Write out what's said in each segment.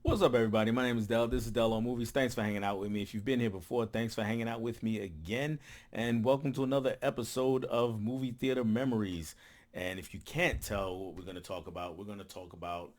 What's up, everybody? My name is Del. This is Del on Movies. Thanks for hanging out with me. If you've been here before, thanks for hanging out with me again. And welcome to another episode of Movie Theater Memories. And if you can't tell what we're going to talk about, we're going to talk about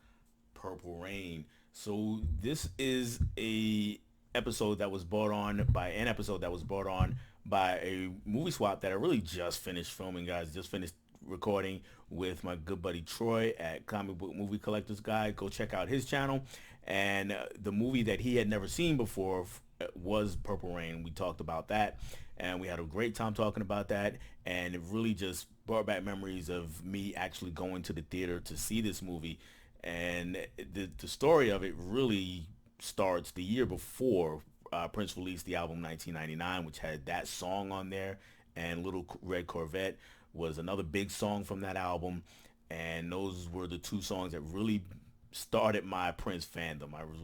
Purple Rain. So this is a episode that was brought on by an episode that was brought on by a movie swap that I really just finished filming, guys. Just finished recording with my good buddy Troy at Comic Book Movie Collectors Guide. Go check out his channel. And the movie that he had never seen before was Purple Rain. We talked about that, and we had a great time talking about that. And it really just brought back memories of me actually going to the theater to see this movie. And the story of it really starts the year before Prince released the album 1999, which had that song on there, and Little Red Corvette was another big song from that album. And those were the two songs that really started my Prince fandom. I was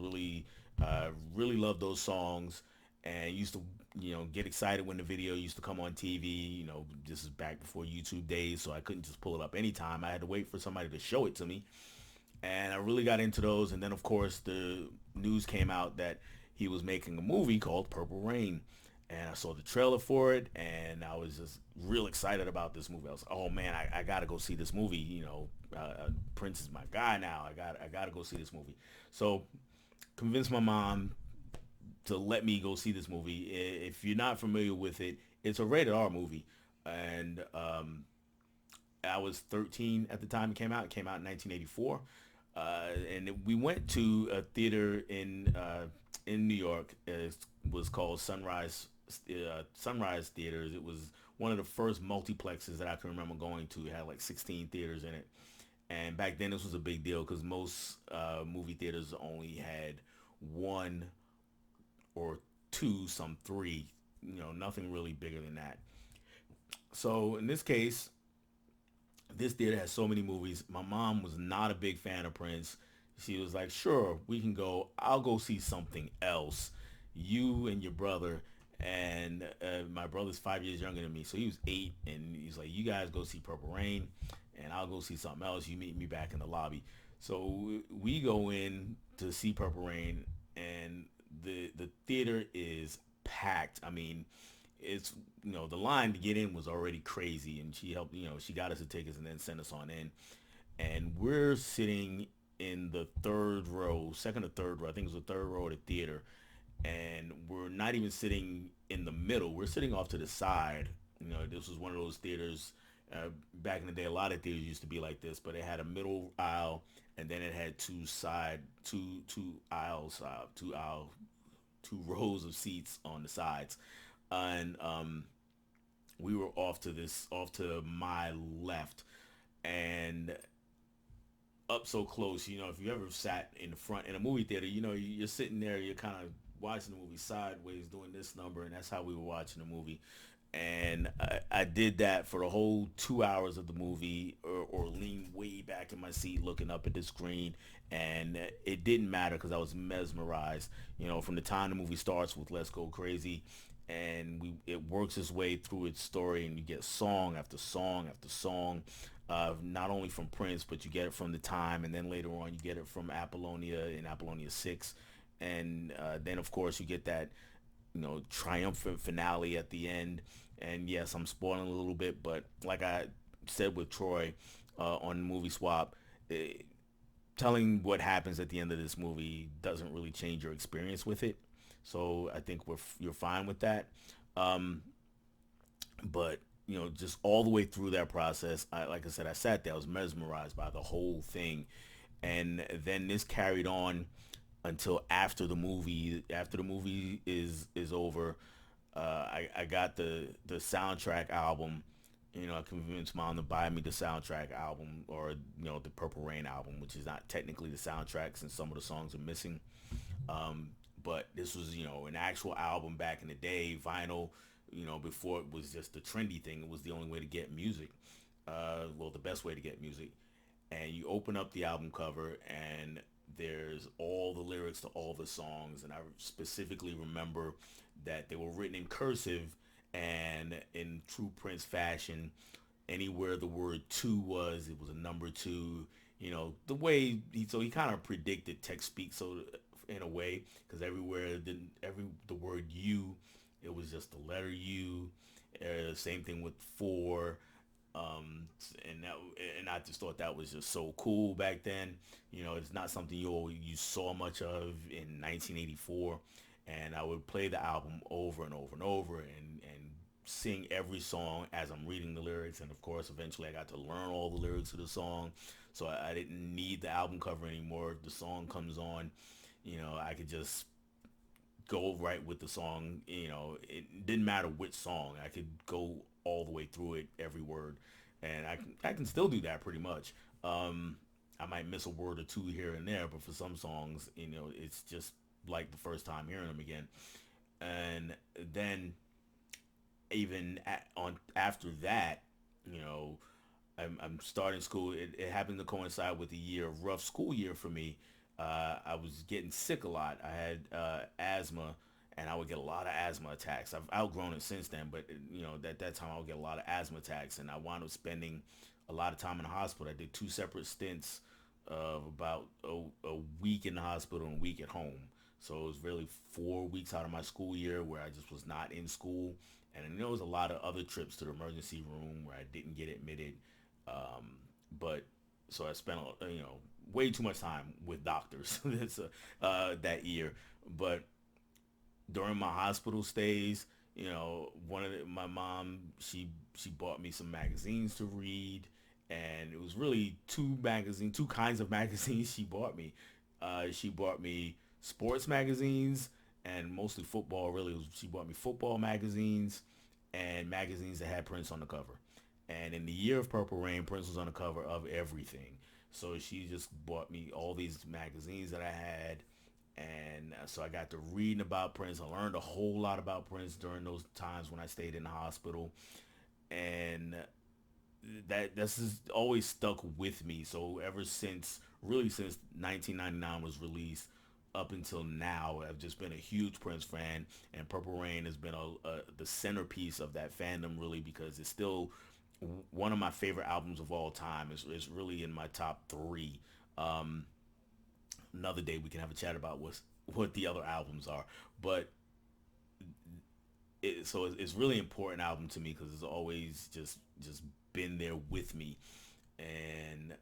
really loved those songs, and used to get excited when the video used to come on TV. This is back before YouTube days, so I couldn't just pull it up anytime. I had to wait for somebody to show it to me, and I really got into those. And then of course the news came out that he was making a movie called Purple Rain, and I saw the trailer for it, and I was just real excited about this movie. I was like, oh man, I gotta go see this movie. Prince is my guy now. I gotta go see this movie. So convinced my mom to let me go see this movie. If you're not familiar with it, it's a rated R movie, and I was 13 at the time it came out. It came out in 1984, and we went to a theater in New York. It was called Sunrise Theaters. It was one of the first multiplexes that I can remember going to. It had like 16 theaters in it, and back then this was a big deal because most movie theaters only had one or two, some three. Nothing really bigger than that. So in this case, this theater has so many movies. My mom was not a big fan of Prince. She was like, sure, we can go. I'll go see something else. You and your brother, and my brother's 5 years younger than me, so he was 8, and he's like, you guys go see Purple Rain, and I'll go see something else. You meet me back in the lobby. So we go in to see Purple Rain, and the theater is packed. I mean, it's the line to get in was already crazy, and she helped. She got us the tickets and then sent us on in, and we're sitting in the third row, second or third row. I think it was the third row of the theater, and we're not even sitting in the middle. We're sitting off to the side. This was one of those theaters. Back in the day, a lot of theaters used to be like this, but it had a middle aisle, and then it had two aisles, two rows of seats on the sides, and we were off to my left, and up so close. If you ever sat in the front in a movie theater, you're sitting there, you're kind of watching the movie sideways, doing this number, and that's how we were watching the movie. And I did that for the whole 2 hours of the movie, or lean way back in my seat looking up at the screen, and it didn't matter because I was mesmerized. From the time the movie starts with "Let's Go Crazy," and it works its way through its story, and you get song after song after song, not only from Prince, but you get it from the time, and then later on you get it from Apollonia in Apollonia 6, and then of course you get that triumphant finale at the end. And yes, I'm spoiling a little bit, but like I said with Troy on Movie Swap, eh, telling what happens at the end of this movie doesn't really change your experience with it. So I think you're fine with that. Um, but just all the way through that process, like I said, I sat there, I was mesmerized by the whole thing, and then this carried on until after the movie. After the movie is over, I got the soundtrack album. I convinced mom to buy me the soundtrack album, or the Purple Rain album, which is not technically the soundtrack since some of the songs are missing. Um, but this was an actual album back in the day, vinyl. Before it was just the trendy thing. It was the only way to get music. Well, the best way to get music. And you open up the album cover, and there's all the lyrics to all the songs. And I specifically remember that they were written in cursive, and in true Prince fashion, anywhere the word two was, it was a number two. The way he kind of predicted text speak. So in a way, because the word you, it was just the letter U. Same thing with four. And that, and I just thought that was just so cool back then. It's not something you saw much of in 1984, and I would play the album over and over and over, and sing every song as I'm reading the lyrics. And of course, eventually I got to learn all the lyrics of the song, so I didn't need the album cover anymore. If the song comes on, I could just go right with the song. It didn't matter which song. I could go all the way through it, every word, and I can still do that pretty much. I might miss a word or two here and there, but for some songs, it's just like the first time hearing them again. And then even on after that, you know, I'm starting school. It happened to coincide with a year of rough school year for me. I was getting sick a lot. I had asthma, and I would get a lot of asthma attacks. I've outgrown it since then, but at that time I would get a lot of asthma attacks, and I wound up spending a lot of time in the hospital. I did two separate stints of about a week in the hospital and a week at home. So it was really 4 weeks out of my school year where I just was not in school. And then there was a lot of other trips to the emergency room where I didn't get admitted. But so I spent way too much time with doctors that year. But during my hospital stays, my mom, she bought me some magazines to read, and it was really two kinds of magazines she bought me. She bought me sports magazines, and mostly football. Really, she bought me football magazines and magazines that had Prince on the cover. And in the year of Purple Rain, Prince was on the cover of everything. So she just bought me all these magazines that I had, and so I got to reading about Prince. I learned a whole lot about Prince during those times when I stayed in the hospital, and that's just always stuck with me. So ever since, really since 1999 was released up until now, I've just been a huge Prince fan, and Purple Rain has been the centerpiece of that fandom, really, because it's still one of my favorite albums of all time. It's really in my top three. Um, Another day we can have a chat about what the other albums are, but it's really important album to me because it's always just been there with me, and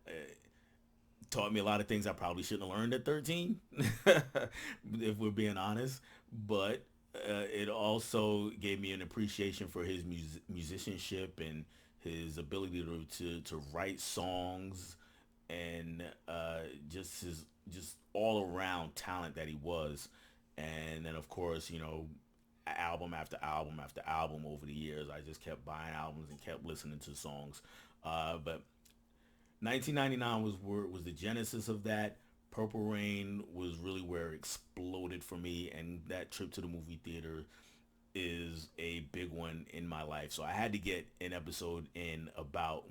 taught me a lot of things I probably shouldn't have learned at 13, if we're being honest. But it also gave me an appreciation for his musicianship and his ability to write songs, and just his just all around talent that he was. And then of course, album after album after album over the years, I just kept buying albums and kept listening to songs. But 1999 was the genesis of that. Purple Rain was really where it exploded for me, and that trip to the movie theater is a big one in my life. So I had to get an episode in about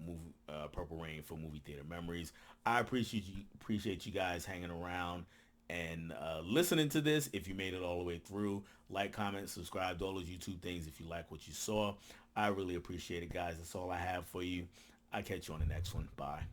Purple Rain for movie theater memories. I appreciate you guys hanging around and listening to this. If you made it all the way through, like, comment, subscribe to all those YouTube things if you like what you saw. I really appreciate it, guys. That's all I have for you. I'll catch you on the next one. Bye.